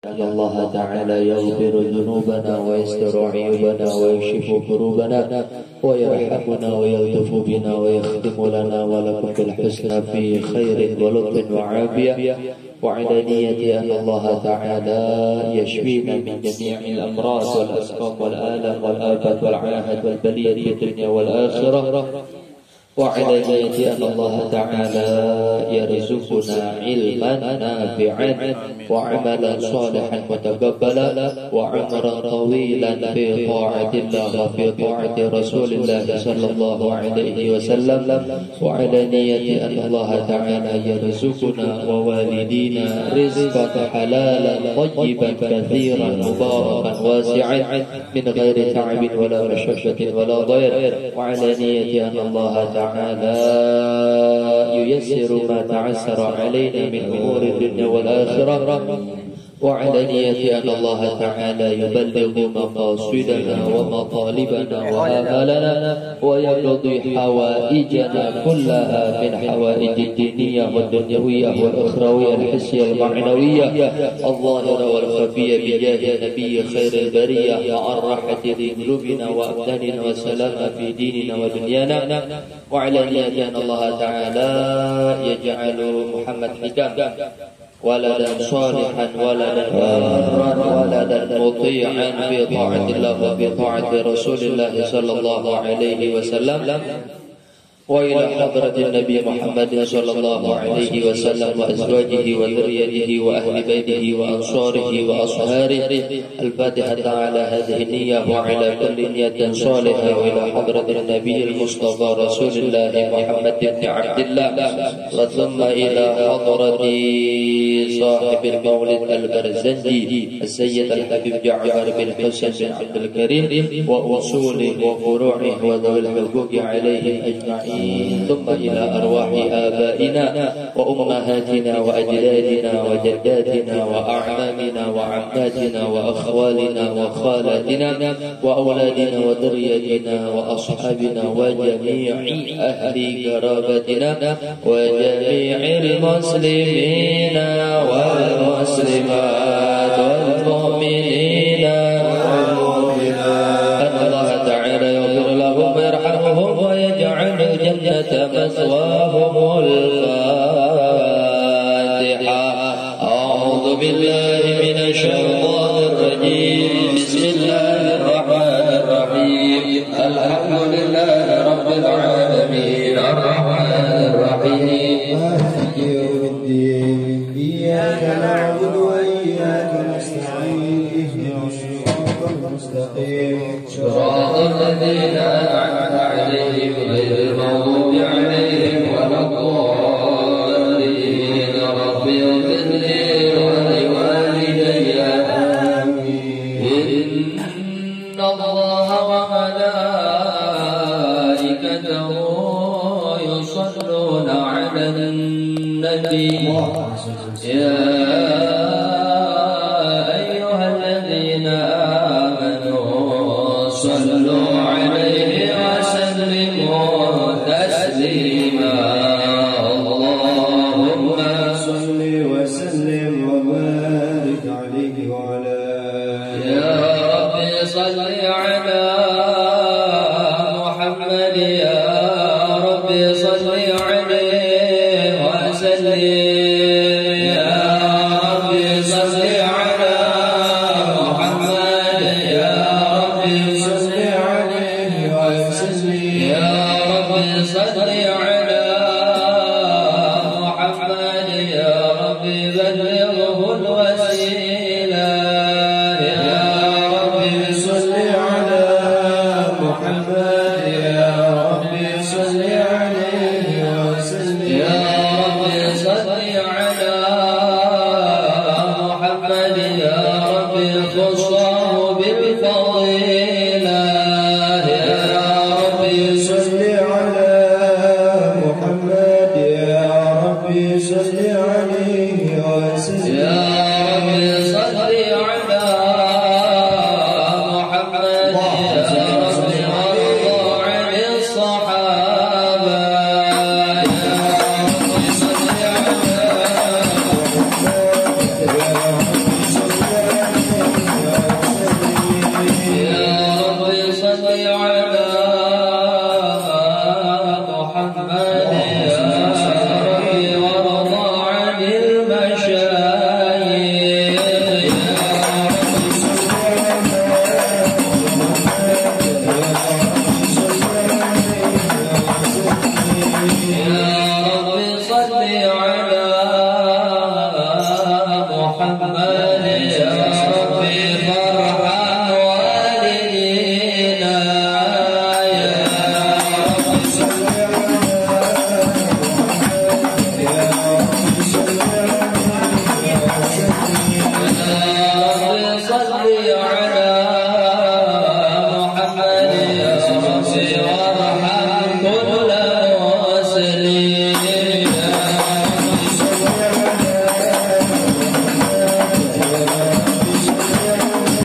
أن الله تعالى يغفر ذنوبنا ويستر عيوبنا ويكشف كروبنا ويرحمنا ويلطف بنا ويختم لنا ولكم بالحسنى في خير ولطف وعافية وعلانية أن الله تعالى يشفينا من جميع الأمراض والأسقام والآلام والآفات والعاهات والبلية في الدنيا والآخرة وعلانية أن الله تعالى يرزقنا علما نافعا وعملا صالحا متقبلا وعمرا طويلا في طاعة الله وفي طاعة رسول الله صلى الله عليه وسلم وعلانية أن الله تعالى يرزقنا ووالدينا رزقا حلالا طيبا كثيرا مباركا واسعا من غير تعب ولا مشقة ولا ضير وعلانية أن الله تعالى ييسر ما تعسر علينا من أمور الدنيا والآخرة وعلانية أن الله تعالى يبلغ مقاصدنا ومطالبنا وآمالنا ويقضي حوائجنا كلها من حوائج الدينية والدنيوية والأخروية الحسية المعنوية الظاهرة والخفية بجاه النبي خير البرية مع الراحة لقلوبنا وأبداننا وسلامة في ديننا ودنيانا وعلانية أن الله تعالى يجعل محمد حكام ولدا صالحا ولدا بارا ولدا مطيعا في طاعة الله وفي طاعة رسول الله صلى الله عليه وسلم وإلى حضرة النبي محمد صلى الله عليه وسلم وأزواجه وذريته وأهل بيته وأنصاره وأصهاره الفاتحة على هذه النية وعلى كل نية صالحة وإلى حضرة النبي المصطفى رسول الله محمد بن عبد الله ثم إلى حضرة صاحب المولد البرزنجي السيد الحبيب جعفر بن حسين بن عبد الكريم وأصوله وفروعه وذوي الحقوق عليهم أجمعين ثم إلى أرواح آبائنا وأمهاتنا وأجدادنا وجداتنا وأعمامنا وعماتنا وأخوالنا وخالاتنا وأولادنا وذريتنا وأصحابنا وجميع أهل قرابتنا وجميع المسلمين والمسلمات والمؤمنين أن الله تعالى يغفر لهم ويرحمهم ويجعل الجنة مثواهم الفاتحة. أعوذ بالله من الشيطان الرجيم. بسم الله الرحمن الرحيم. الحمد لله رب العالمين الرحمن الرحيم مالك يوم الدين إياك نعبد وإياك نستعين اهدنا الصراط المستقيم صراط الذين أنعمت عليهم غير المغضوب عليهم ولا الضالين. رب اغفر لي ولوالدي آمين. إن الله وملائكته يصلون على النبي يا أيها الذين آمنوا صلوا عليه وسلموا تسليما. اللهم صل وسلم وبارك عليه وعلى يا رب صل على محمد يا رب صل عليه وسلم صل الجاه